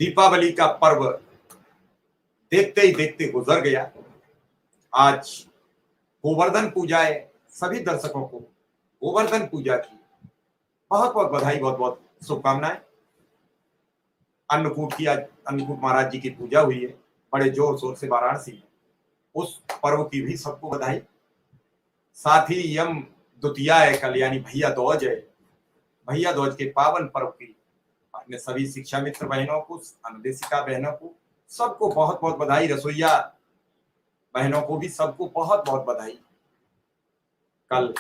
दीपावली का पर्व देखते ही देखते गुजर गया। आज गोवर्धन पूजा है। सभी दर्शकों को गोवर्धन पूजा की बहुत बहुत बधाई, बहुत बहुत शुभकामनाएं। अन्नकूट की आज अन्नकूट महाराज जी की पूजा हुई है बड़े जोर शोर से वाराणसी में। उस पर्व की भी सबको बधाई। साथ ही यम द्वितीया है कल, यानी भैया दूज है। भैया दूज के पावन पर्व की अपने सभी शिक्षा मित्र बहनों को, अनुदेशिका बहनों को, सबको बहुत बहुत बधाई। रसोईया बहनों को भी सबको बहुत बहुत बधाई। कल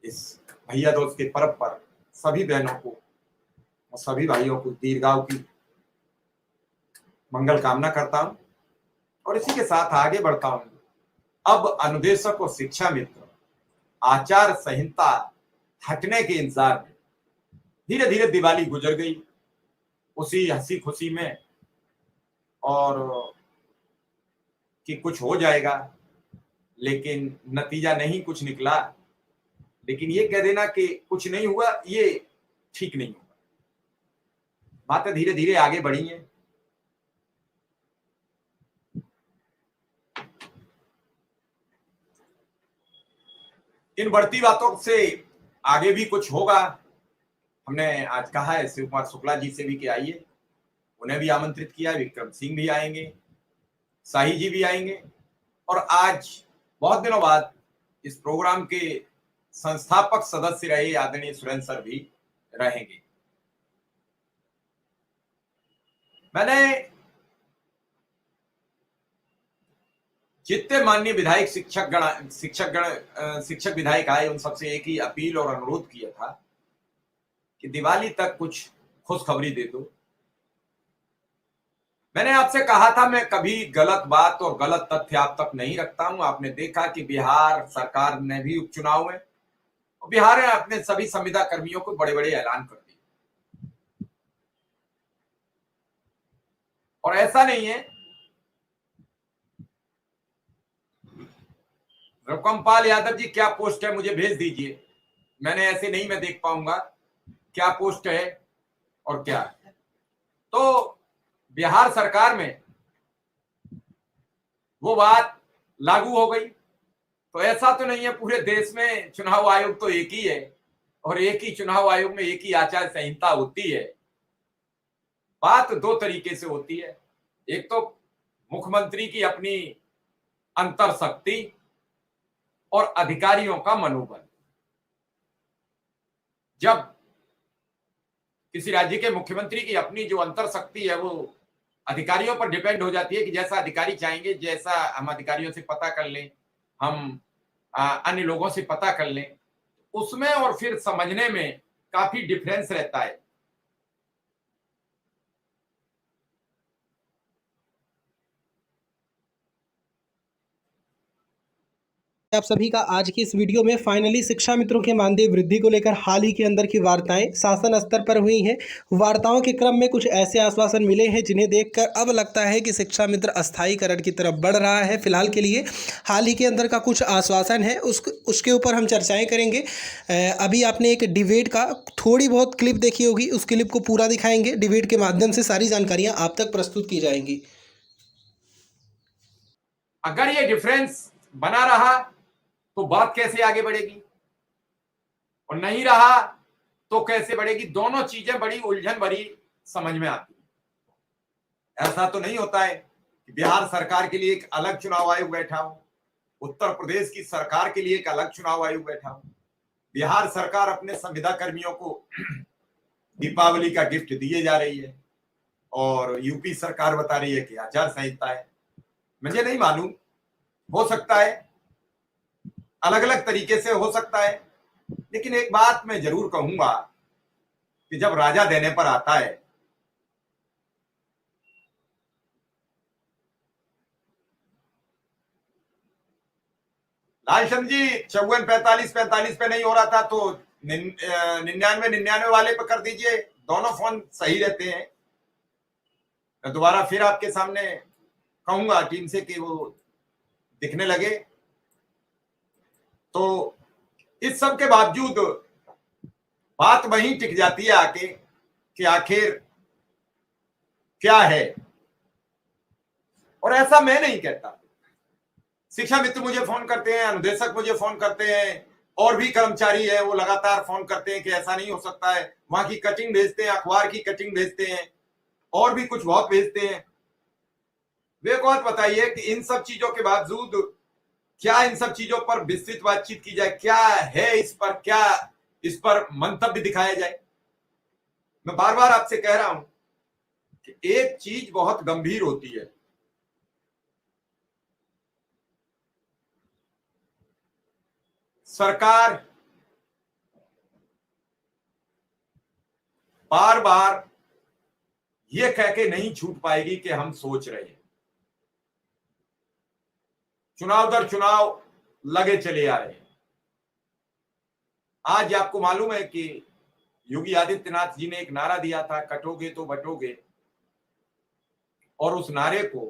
इस भैया दूज के पर्व पर सभी बहनों को और सभी भाइयों को दीर्घायु की मंगल कामना करता हूं और इसी के साथ आगे बढ़ता हूं। अब अनुदेशक और शिक्षा मित्र आचार संहिता हटने के इंतजार में धीरे धीरे दिवाली गुजर गई, उसी हंसी खुशी में, और कि कुछ हो जाएगा, लेकिन नतीजा नहीं कुछ निकला। लेकिन ये कह देना कि कुछ नहीं हुआ, ये ठीक नहीं होगा। बातें धीरे धीरे आगे बढ़ी हैं। इन बढ़ती बातों से आगे भी कुछ होगा। हमने आज कहा है शिव कुमार शुक्ला जी से भी कि आइए, उन्हें भी आमंत्रित किया है। विक्रम सिंह भी आएंगे, शाही जी भी आएंगे, और आज बहुत दिनों बाद इस प्रोग्राम के संस्थापक सदस्य रहे आदरणीय सुरेंद्र सर भी रहेंगे। मैंने जितने माननीय विधायक शिक्षक विधायक आए उन सबसे एक ही अपील और अनुरोध किया था कि दिवाली तक कुछ खुशखबरी दे दो। मैंने आपसे कहा था मैं कभी गलत बात और गलत तथ्य आप तक नहीं रखता हूं। आपने देखा कि बिहार सरकार ने भी उपचुनाव में, बिहार ने अपने सभी संविदा कर्मियों को बड़े बड़े ऐलान कर दिए। और ऐसा नहीं है, रघुपाल यादव जी क्या पोस्ट है मुझे भेज दीजिए। मैंने ऐसे नहीं मैं देख पाऊंगा क्या पोस्ट है और क्या है। तो बिहार सरकार में वो बात लागू हो गई। तो ऐसा तो नहीं है पूरे देश में चुनाव आयोग तो एक ही है, और एक ही चुनाव आयोग में एक ही आचार संहिता होती है। बात दो तरीके से होती है। एक तो मुख्यमंत्री की अपनी अंतर शक्ति और अधिकारियों का मनोबल। जब किसी राज्य के मुख्यमंत्री की अपनी जो अंतर शक्ति है वो अधिकारियों पर डिपेंड हो जाती है कि जैसा अधिकारी चाहेंगे, जैसा हम अधिकारियों से पता कर लें, हम अन्य लोगों से पता कर लें, उसमें और फिर समझने में काफी डिफरेंस रहता है। आप सभी का आज की इस वीडियो में फाइनली शिक्षा मित्रों के मानदेय वृद्धि को लेकर हाल ही के अंदर की वार्ताएं शासन स्तर पर हुई हैं। वार्ताओं के क्रम में कुछ ऐसे आश्वासन मिले हैं जिन्हें देखकर अब लगता है कि शिक्षा मित्र अस्थायीकरण की तरफ बढ़ रहा है। फिलहाल के लिए हाल ही के अंदर का कुछ आश्वासन है उसके ऊपर हम चर्चाएँ करेंगे। अभी आपने एक डिबेट का थोड़ी बहुत क्लिप देखी होगी, उस क्लिप को पूरा दिखाएंगे। डिबेट के माध्यम से सारी जानकारियाँ आप तक प्रस्तुत की जाएंगी। अगर ये डिफरेंस बना रहा तो बात कैसे आगे बढ़ेगी, और नहीं रहा तो कैसे बढ़ेगी। दोनों चीजें बड़ी उलझन भरी समझ में आती है। ऐसा तो नहीं होता है कि बिहार सरकार के लिए एक अलग चुनाव आयोग बैठा हो, उत्तर प्रदेश की सरकार के लिए एक अलग चुनाव आयोग बैठा हो। बिहार सरकार अपने संविदा कर्मियों को दीपावली का गिफ्ट दिए जा रही है, और यूपी सरकार बता रही है कि आचार संहिता है। मुझे नहीं मालूम, हो सकता है अलग अलग तरीके से हो सकता है, लेकिन एक बात मैं जरूर कहूंगा कि जब राजा देने पर आता है लालचंद जी 54 45 45 पे नहीं हो रहा था तो 99 वाले पे कर दीजिए, दोनों फोन सही रहते हैं। मैं दोबारा फिर आपके सामने कहूंगा टीम से कि वो दिखने लगे। तो इस सब के बावजूद बात वहीं टिक जाती है आके कि आखिर क्या है। और ऐसा मैं नहीं कहता, शिक्षा मित्र मुझे फोन करते हैं, अनुदेशक मुझे फोन करते हैं, और भी कर्मचारी है वो लगातार फोन करते हैं कि ऐसा नहीं हो सकता है, वहां की कटिंग भेजते हैं, अखबार की कटिंग भेजते हैं, और भी कुछ बहुत भेजते हैं। वे बात बताइए कि इन सब चीजों के बावजूद क्या इन सब चीजों पर विस्तृत बातचीत की जाए, क्या है इस पर, क्या इस पर मंतव्य दिखाया जाए। मैं बार बार आपसे कह रहा हूं कि एक चीज बहुत गंभीर होती है, सरकार बार बार ये कह के नहीं छूट पाएगी कि हम सोच रहे हैं। चुनाव दर चुनाव लगे चले आ रहे हैं। आज आपको मालूम है कि योगी आदित्यनाथ जी ने एक नारा दिया था, कटोगे तो बटोगे, और उस नारे को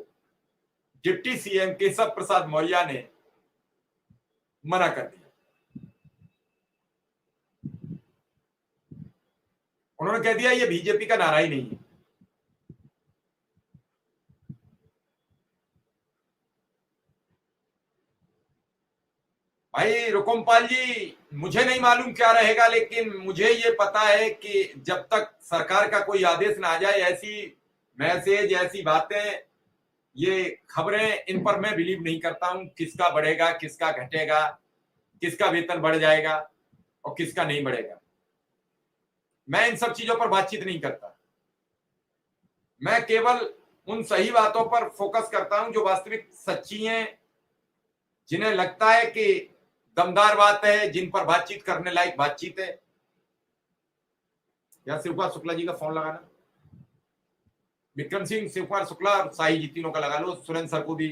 डिप्टी सीएम केशव प्रसाद मौर्य ने मना कर दिया। उन्होंने कह दिया ये बीजेपी का नारा ही नहीं है। भाई रुकुमपाल जी, मुझे नहीं मालूम क्या रहेगा, लेकिन मुझे ये पता है कि जब तक सरकार का कोई आदेश ना आ जाए, ऐसी मैसेज, ऐसी बातें, ये खबरें, इन पर मैं बिलीव नहीं करता हूं। किसका बढ़ेगा, किसका घटेगा, किसका वेतन बढ़ जाएगा और किसका नहीं बढ़ेगा, मैं इन सब चीजों पर बातचीत नहीं करता। मैं केवल उन सही बातों पर फोकस करता हूं जो वास्तविक सच्ची हैं, जिन्हें लगता है कि दमदार बात है, जिन पर बातचीत करने लायक बातचीत है। या शिवकुमार शुक्ला जी का फोन लगाना, विक्रम सिंह, शिवकुमार शुक्ला और साई जी, तीनों का लगा लो। सुरेंद्र सर को भी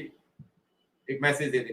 एक मैसेज दे देना।